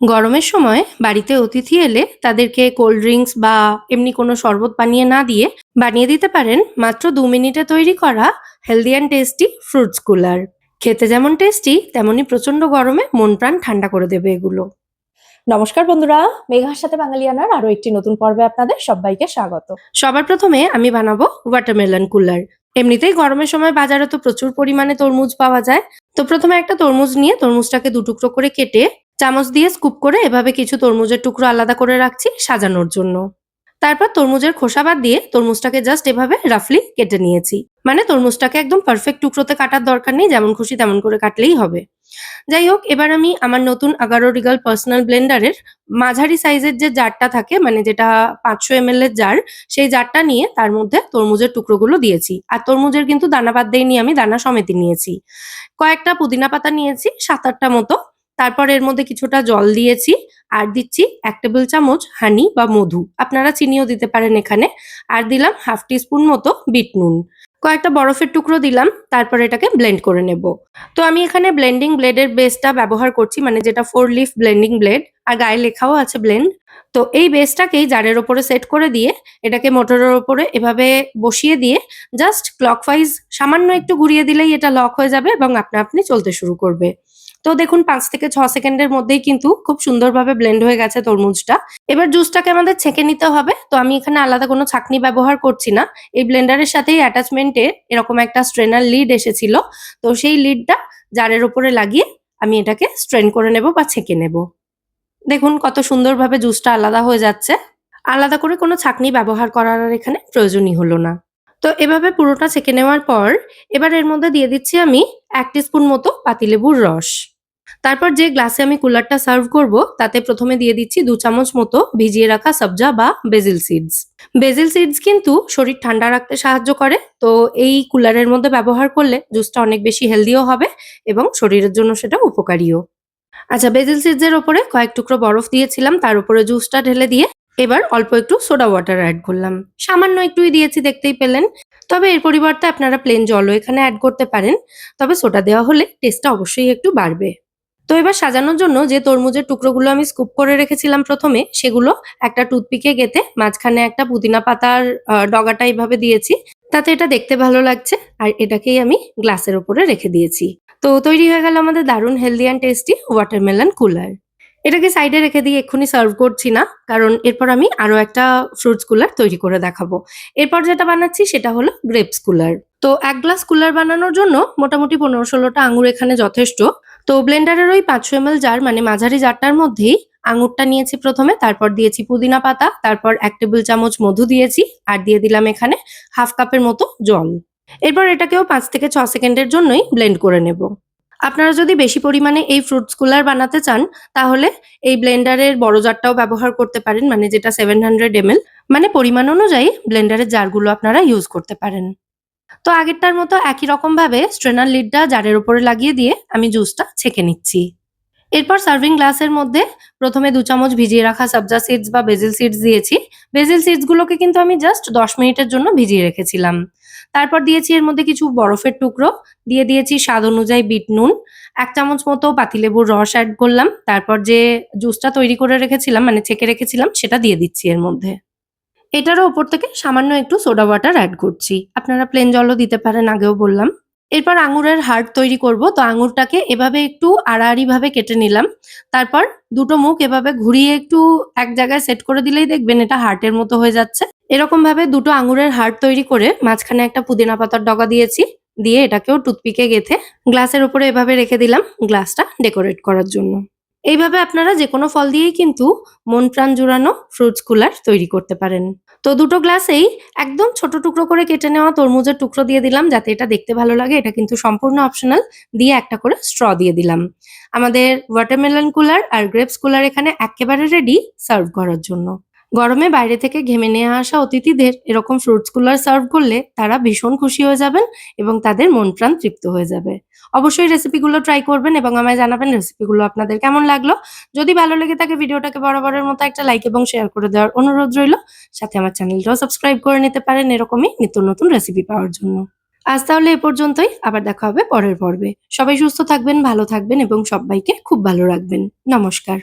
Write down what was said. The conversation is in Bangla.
গরমের সময় বাড়িতে অতিথি এলে তাদেরকে কোল্ড ড্রিঙ্কস বা এমনি কোনো শরবত বানিয়ে না দিয়ে বানিয়ে দিতে পারেন মাত্র 2 মিনিটে তৈরি করা healthy and tasty fruits cooler. খেতে যেমন টেস্টি তেমনি প্রচন্ড গরমে মন প্রাণ ঠান্ডা করে দেবে এগুলো। নমস্কার বন্ধুরা, মেঘার সাথে বাঙালিয়ানার আরো একটি নতুন পর্বে আপনাদের সবাইকে স্বাগত। সবার প্রথমে আমি বানাবো ওয়াটারমেলন কুলার। এমনিতেই গরমের সময় বাজারে তো প্রচুর পরিমাণে তরমুজ পাওয়া যায়। তো প্রথমে একটা তরমুজ নিয়ে তরমুজটাকে 2 টুকরো করে কেটে চামচ দিয়ে স্কুপ করে এভাবে কিছু তরমুজের টুকরো আলাদা করে রাখছি সাজানোর জন্য। তারপর তরমুজের খোসা বাদ দিয়ে তরমুজটাকে জাস্ট এভাবে রাফলি কেটে নিয়েছি। মানে তরমুজটাকে একদম পারফেক্ট টুকরোতে কাটার দরকার নেই, যেমন খুশি তেমন করে কাটলেই হবে। যাই হোক, এবার আমি আমার নতুন আগারো রিগাল পার্সোনাল ব্লেন্ডারের মাঝারি সাইজের যে জারটা থাকে, মানে যেটা 500 ml এর জার, সেই জারটা নিয়ে তার মধ্যে তরমুজের টুকরোগুলো দিয়েছি। আর তরমুজের কিন্তু দানা বাদ দেইনি, আমি দানা সমেতই নিয়েছি। কয়েকটা পুদিনা পাতা নিয়েছি 7-8টা মতো। তারপর এর মধ্যে কিছুটা জল দিয়েছি। আর দিচ্ছি 1 টেবিল চামচ হানি বা মধু, আপনারা চিনিও দিতে পারেন এখানে। আর দিলাম হাফ টিস্পুন মতো বিট নুন। কয়েকটা বরফের টুকরো দিলাম। তারপর এটাকে ব্লেন্ড করে নেব। তো আমি এখানে ব্লেন্ডিং ব্লেডের বেসটা ব্যবহার করছি, মানে যেটা 4 লিফ ব্লেন্ডিং ব্লেড, আর গায়ে লেখাও আছে ব্লেন্ড। তো এই বেসটাকেই জারের ওপরে সেট করে দিয়ে এটাকে মোটরের ওপরে এভাবে বসিয়ে দিয়ে জাস্ট ক্লকওয়াইজ সামান্য একটু ঘুরিয়ে দিলেই এটা লক হয়ে যাবে এবং আপনা আপনি চলতে শুরু করবে। তো দেখুন 5 থেকে 6 সেকেন্ডের মধ্যেই কিন্তু খুব সুন্দরভাবে ব্লেন্ড হয়ে গেছে তরমুজটা। এবার জুসটাকে আমাদের ছেঁকে নিতে হবে। তো আমি এখানে আলাদা কোনো ছাঁকনি ব্যবহার করছি না। এই ব্লেন্ডারের সাথেই অ্যাটাচমেন্টে এরকম একটা স্ট্রেনার লিড এসেছিল। তো সেই লিডটা জারের উপরে লাগিয়ে আমি এটাকে স্ট্রেন করে নেব বা ছেঁকে নেব। দেখুন কত সুন্দরভাবে জুসটা আলাদা হয়ে যাচ্ছে। আলাদা করে কোনো ছাঁকনি ব্যবহার করার আর এখানে প্রয়োজনই হলো না। তো এভাবে পুরোটা ছেঁকে নেওয়ার পর এবার এর মধ্যে দিয়ে দিচ্ছি আমি 1 টিস্পুন মতো পাতিলেবুর রস। তারপর যে গ্লাসে আমি কুলারটা সার্ভ করব তাতে প্রথমে দিয়ে দিচ্ছি 2 চামচ মতো ভিজিয়ে রাখা সবজা বা বেজিল সিডস। বেজিল সিডস কিন্তু শরীর ঠান্ডা রাখতে সাহায্য করে। তো এই কুলারের মধ্যে ব্যবহার করলে জুসটা অনেক বেশি হেলদিও হবে এবং শরীরের জন্য সেটা উপকারীও। আচ্ছা, বেজিল সিডস এর উপরে কয়েক টুকরো বরফ দিয়েছিলাম, তার উপরে জুসটা ঢেলে দিয়ে এবার অল্প একটু সোডা ওয়াটার অ্যাড করলাম। সামান্য একটুই দিয়েছি, দেখতেই পেলেন। তবে এর পরিবর্তে আপনারা প্লেন জলও এখানে অ্যাড করতে পারেন। তবে সোডা দেওয়া হলে টেস্টটা অবশ্যই একটু বাড়বে। তো এবার সাজানোর জন্য যে তরমুজের টুকরোগুলো আমি স্কুপ করে রেখেছিলাম প্রথমে, সেগুলো একটা টুথপিকে গেঁথে মাঝখানে একটা পুদিনা পাতার ডগাটা এইভাবে দিয়েছি। তাতে এটা দেখতে ভালো লাগছে। আর এটাকেই আমি গ্লাসের উপরে রেখে দিয়েছি। তো তৈরি হয়ে গেল আমাদের দারুণ healthy and tasty watermelon cooler. এটাকে সাইডে রেখে দিয়ে এক্ষুনি সার্ভ করছি না, কারণ এরপর আমি আরো একটা ফ্রুটস কুলার তৈরি করে দেখাবো। এরপর যেটা বানাচ্ছি সেটা হলো গ্রেপস কুলার। তো 1 গ্লাস কুলার বানানোর জন্য মোটামুটি 15-16টা আঙুর এখানে যথেষ্ট। তো ব্লেন্ডারের ওই 500 ml জার, মানে মাঝারি জারটার মধ্যেই আঙুরটা নিয়েছি প্রথমে, তারপর দিয়েছি পুদিনা পাতা, তারপর 1 টেবিল চামচ মধু দিয়েছি, আর দিয়ে দিলাম এখানে হাফ কাপের মতো জল। এরপর এটাকেও 5 থেকে 6 সেকেন্ডের জন্যই ব্লেন্ড করে নেব। আপনারা যদি বেশি পরিমাণে এই ফ্রুটস কুলার বানাতে চান তাহলে এই ব্লেন্ডারের বড় জারটাও ব্যবহার করতে পারেন, মানে যেটা 700 ml, মানে পরিমাণ অনুযায়ী ব্লেন্ডারের জারগুলো আপনারা ইউজ করতে পারেন। তো আগেরটার মতো একই রকম ভাবে স্ট্রেনার লিডটা জারের উপরে লাগিয়ে দিয়ে আমি জুসটা ছেঁকে নিচ্ছি। এরপর সার্ভিং গ্লাসের মধ্যে প্রথমে 2 চামচ ভিজিয়ে রাখা সবজা সিডস বা বেজিল সিডস দিয়েছি। বেজিল সিডস গুলোকে কিন্তু আমি জাস্ট 10 মিনিটের জন্য ভিজিয়ে রেখেছিলাম। তারপর দিয়েছি এর মধ্যে কিছু বরফের টুকরো, দিয়ে দিয়েছি স্বাদ অনুযায়ী বিট নুন, 1 চামচ মতো পাতিলেবুর রস অ্যাড করলাম। তারপর যে জুসটা তৈরি করে রেখেছিলাম, মানে ছেঁকে রেখেছিলাম, সেটা দিয়ে দিচ্ছি এর মধ্যে। এটারও ওপর থেকে সামান্য একটু সোডা ওয়াটার অ্যাড করছি। আপনারা প্লেন জলও দিতে পারেন, আগেও বললাম। এরপর আঙুরের হার্ট তৈরি করব। তো আঙুরটাকে এভাবে একটু আড়াআড়ি ভাবে কেটে নিলাম। তারপর দুটো মুখ এভাবে ঘুরিয়ে একটু এক জায়গায় সেট করে দিলেই দেখবেন এটা হার্টের মতো হয়ে যাচ্ছে। এরকম ভাবে দুটো আঙুরের হার্ট তৈরি করে মাঝখানে একটা পুদিনা পাতার ডগা দিয়েছি। দিয়ে এটাকেও টুথপিকে গেঁথে গ্লাসের উপরে এভাবে রেখে দিলাম গ্লাসটা ডেকোরেট করার জন্য। এইভাবে আপনারা যেকোনো ফল দিয়েই কিন্তু মন প্রাণ জুড়ানো ফ্রুটস কুলার তৈরি করতে পারেন। তো দুটো গ্লাসেই একদম ছোট টুকরো করে কেটে নেওয়া তরমুজের টুকরো দিয়ে দিলাম, যাতে এটা দেখতে ভালো লাগে। এটা কিন্তু সম্পূর্ণ অপশনাল। দিয়ে একটা করে স্ট্র দিয়ে দিলাম। আমাদের ওয়াটারমেলন কুলার আর গ্রেপস কুলার এখানে একেবারে রেডি সার্ভ করার জন্য। গরমে বাইরে থেকে ঘেমে নিয়ে আসা অতিথিদের এরকম ফ্রুটস কুলার সার্ভ করলে তারা ভীষণ খুশি হয়ে যাবেন এবং তাদের মন প্রাণ তৃপ্ত হয়ে যাবে। অবশ্যই রেসিপিগুলো ট্রাই করবেন এবং আমায় জানাবেন রেসিপিগুলো আপনাদের কেমন লাগলো। যদি ভালো লেগে থাকে ভিডিওটাকে বরাবরের মতো একটা লাইক এবং শেয়ার করে দেওয়ার অনুরোধ রইল। সাথে আমার চ্যানেলটাও সাবস্ক্রাইব করে নিতে পারেন এরকমই নিত্য নতুন রেসিপি পাওয়ার জন্য। আজ তাহলে এ পর্যন্তই, আবার দেখা হবে পরের পর্বে। সবাই সুস্থ থাকবেন, ভালো থাকবেন এবং সবাইকে খুব ভালো রাখবেন। নমস্কার।